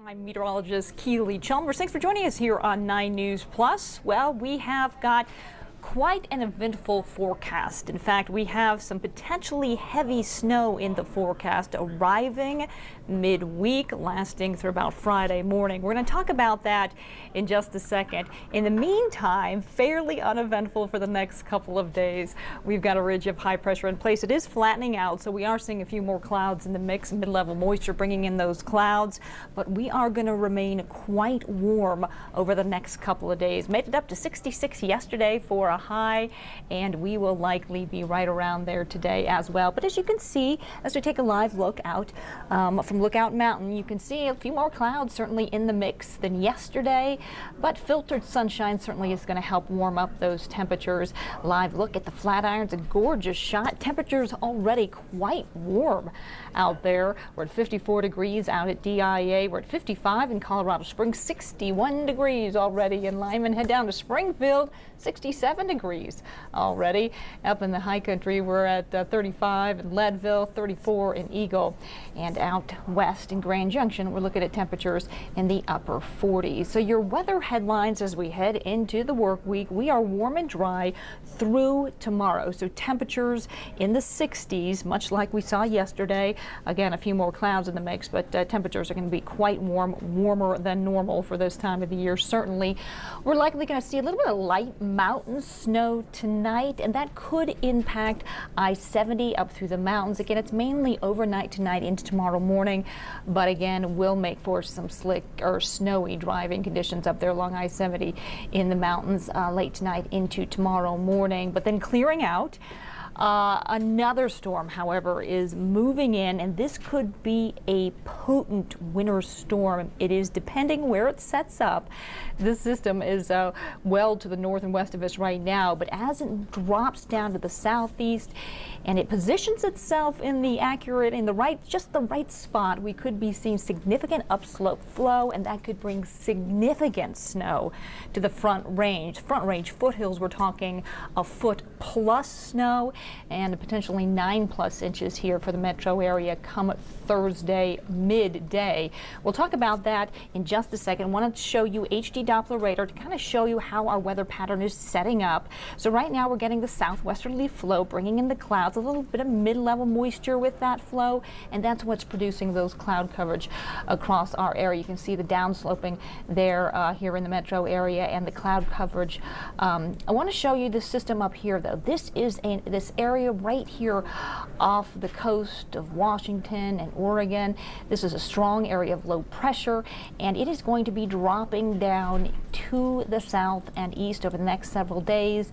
I'm meteorologist Keely Chalmers. Thanks for joining us here on 9 News Plus. Well, we have got quite an eventful forecast. In fact, we have some potentially heavy snow in the forecast arriving midweek, lasting through about Friday morning. We're going to talk about that in just a second. In the meantime, fairly uneventful for the next couple of days. We've got a ridge of high pressure in place. It is flattening out, so we are seeing a few more clouds in the mix, mid-level moisture bringing in those clouds, but we are going to remain quite warm over the next couple of days. Made it up to 66 yesterday for a high, and we will likely be right around there today as well. But as you can see, as we take a live look out from Lookout Mountain, you can see a few more clouds certainly in the mix than yesterday, but filtered sunshine certainly is going to help warm up those temperatures. Live look at the Flatirons, a gorgeous shot. Temperatures already quite warm out there. We're at 54 degrees out at DIA. We're at 55 in Colorado Springs, 61 degrees already in Lyman. Head down to Springfield, 67 degrees already. Up in the high country, we're at 35 in Leadville, 34 in Eagle, and out west in Grand Junction, we're looking at temperatures in the upper 40s. So your weather headlines as we head into the work week: we are warm and dry through tomorrow. So temperatures in the 60s, much like we saw yesterday. Again, a few more clouds in the mix, but temperatures are going to be quite warm, warmer than normal for this time of the year. Certainly, we're likely going to see a little bit of light mountain snow tonight, and that could impact I-70 up through the mountains. Again, it's mainly overnight tonight into tomorrow morning, but again, will make for some slick or snowy driving conditions up there along I-70 in the mountains late tonight into tomorrow morning, but then clearing out. Another storm, however, is moving in, and this could be a potent winter storm. It is depending where it sets up. This system is well to the north and west of us right now, but as it drops down to the southeast and it positions itself in just the right spot, we could be seeing significant upslope flow, and that could bring significant snow to the Front Range. Front Range foothills, we're talking a foot plus snow, and potentially 9+ inches here for the metro area come Thursday midday. We'll talk about that in just a second. I want to show you HD Doppler radar to kind of show you how our weather pattern is setting up. So right now we're getting the southwesterly flow bringing in the clouds, a little bit of mid-level moisture with that flow, and that's what's producing those cloud coverage across our area. You can see the downsloping there here in the metro area and the cloud coverage. I want to show you the system up here though. This is this area right here off the coast of Washington and Oregon. This is a strong area of low pressure, and it is going to be dropping down to the south and east over the next several days,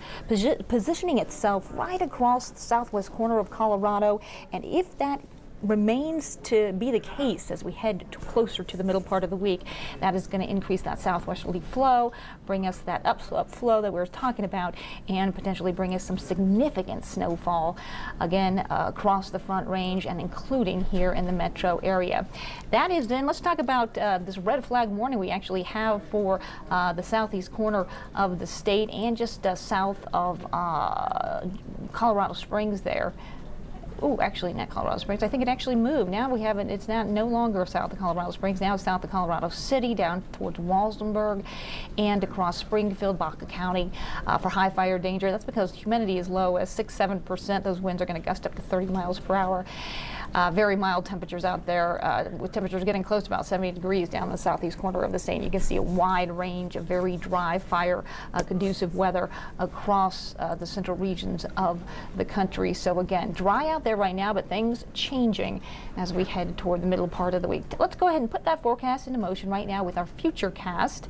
positioning itself right across the southwest corner of Colorado. And if that remains to be the case as we head closer to the middle part of the week, that is going to increase that southwesterly flow, bring us that upslope flow that we were talking about, and potentially bring us some significant snowfall again across the Front Range and including here in the metro area. That is then. Let's talk about this red flag warning we actually have for the southeast corner of the state and just south of Colorado Springs there. Oh, actually not Colorado Springs. I think it actually moved. Now we have it. It's now no longer south of Colorado Springs. Now it's south of Colorado City, down towards Walsenburg, and across Springfield, Baca County for high fire danger. That's because humidity is low, as 6-7%. Those winds are going to gust up to 30 miles per hour. Very mild temperatures out there, with temperatures getting close to about 70 degrees down the southeast corner of the state. You can see a wide range of very dry, fire conducive weather across the central regions of the country. So again, dry out there right now, but things changing as we head toward the middle part of the week. Let's go ahead and put that forecast into motion right now with our future cast.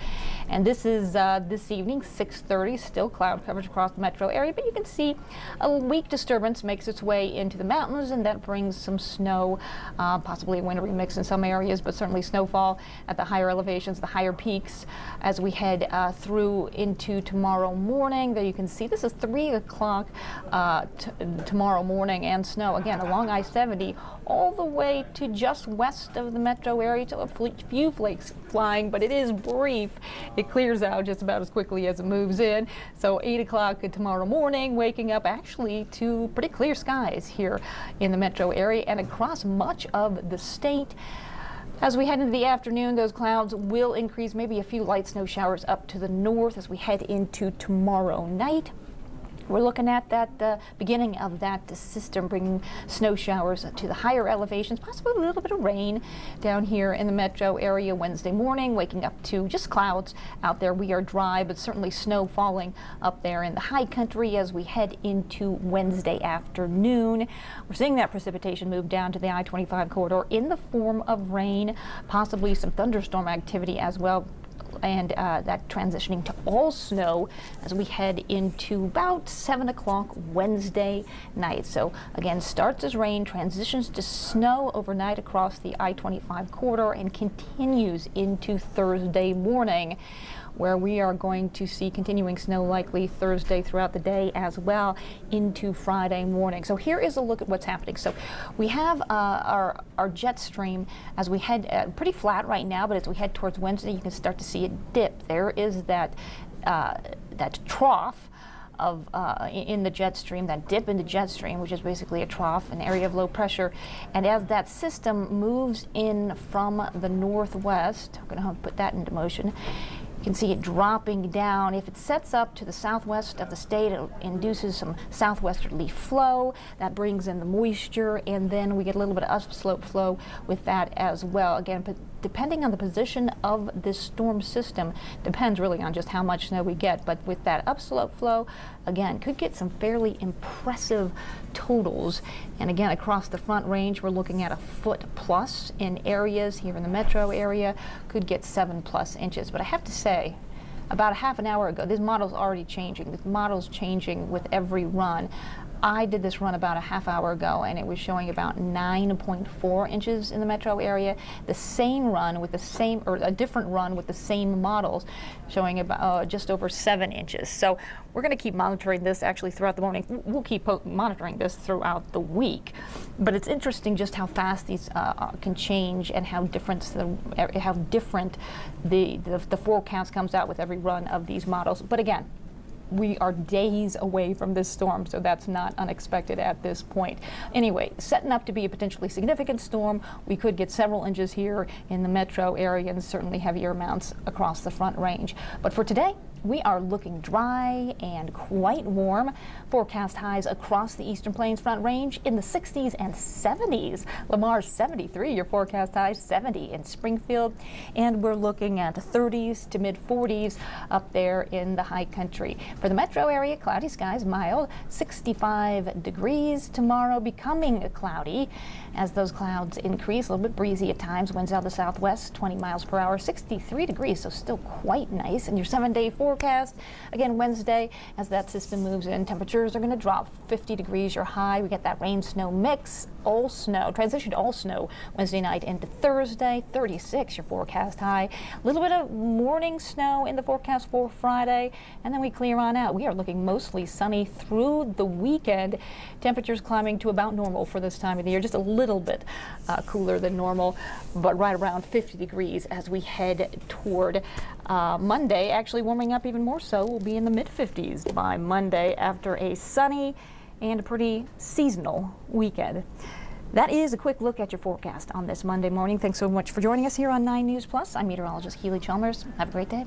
And this is this evening, 6:30, still cloud coverage across the metro area, but you can see a weak disturbance makes its way into the mountains, and that brings some snow, possibly a wintry mix in some areas, but certainly snowfall at the higher elevations, the higher peaks as we head through into tomorrow morning. There you can see this is 3 o'clock tomorrow morning, and snow again along I-70 all the way to just west of the metro area. To a few flakes flying, but it is brief. It clears out just about as quickly as it moves in. So 8 o'clock tomorrow morning, waking up actually to pretty clear skies here in the metro area and across much of the state. As we head into the afternoon, those clouds will increase, maybe a few light snow showers up to the north as we head into tomorrow night. We're looking at that beginning of that system bringing snow showers to the higher elevations, possibly a little bit of rain down here in the metro area Wednesday morning, waking up to just clouds out there. We are dry, but certainly snow falling up there in the high country as we head into Wednesday afternoon. We're seeing that precipitation move down to the I-25 corridor in the form of rain, possibly some thunderstorm activity as well, and that transitioning to all snow as we head into about 7 o'clock Wednesday night. So again, starts as rain, transitions to snow overnight across the I-25 corridor and continues into Thursday morning, where we are going to see continuing snow likely Thursday throughout the day as well into Friday morning. So here is a look at what's happening. So we have our jet stream as we head pretty flat right now, but as we head towards Wednesday, you can start to see it dip. There is that trough of in the jet stream, that dip in the jet stream, which is basically a trough, an area of low pressure. And as that system moves in from the northwest, I'm going to put that into motion. You can see it dropping down. If it sets up to the southwest of the state, it induces some southwesterly flow. That brings in the moisture, and then we get a little bit of upslope flow with that as well. Again, depending on the position of this storm system, depends really on just how much snow we get. But with that upslope flow, again, could get some fairly impressive totals. And again, across the Front Range, we're looking at a foot plus in areas here in the metro area, could get 7+ inches. But I have to say, about a half an hour ago, this model's already changing. This model's changing with every run. I did this run about a half hour ago, and it was showing about 9.4 inches in the metro area. The same run with the same, or a different run with the same models, showing about just over 7 inches. So we're going to keep monitoring this actually throughout the morning. We'll keep monitoring this throughout the week. But it's interesting just how fast these can change and how different the forecast comes out with every run of these models. But again, we are days away from this storm, so that's not unexpected at this point. Anyway, setting up to be a potentially significant storm. We could get several inches here in the metro area and certainly heavier amounts across the Front Range. But for today, we are looking dry and quite warm. Forecast highs across the Eastern Plains Front Range in the 60s and 70s. Lamar's 73, your forecast high, 70 in Springfield. And we're looking at 30s to mid 40s up there in the high country. For the metro area, cloudy skies, mild, 65 degrees tomorrow, becoming cloudy as those clouds increase, a little bit breezy at times, winds out of the southwest, 20 miles per hour, 63 degrees, so still quite nice. And your 7-day forecast, again, Wednesday, as that system moves in, temperatures are going to drop 50 degrees, your high. We get that rain-snow mix, all snow, transition to all snow Wednesday night into Thursday, 36, your forecast high. A little bit of morning snow in the forecast for Friday, and then we clear on out. We are looking mostly sunny through the weekend. Temperatures climbing to about normal for this time of the year, just a little bit cooler than normal, but right around 50 degrees as we head toward Monday. Actually warming up even more so. We'll be in the mid-50s by Monday after a sunny and a pretty seasonal weekend. That is a quick look at your forecast on this Monday morning. Thanks so much for joining us here on 9 News Plus. I'm meteorologist Keely Chalmers. Have a great day.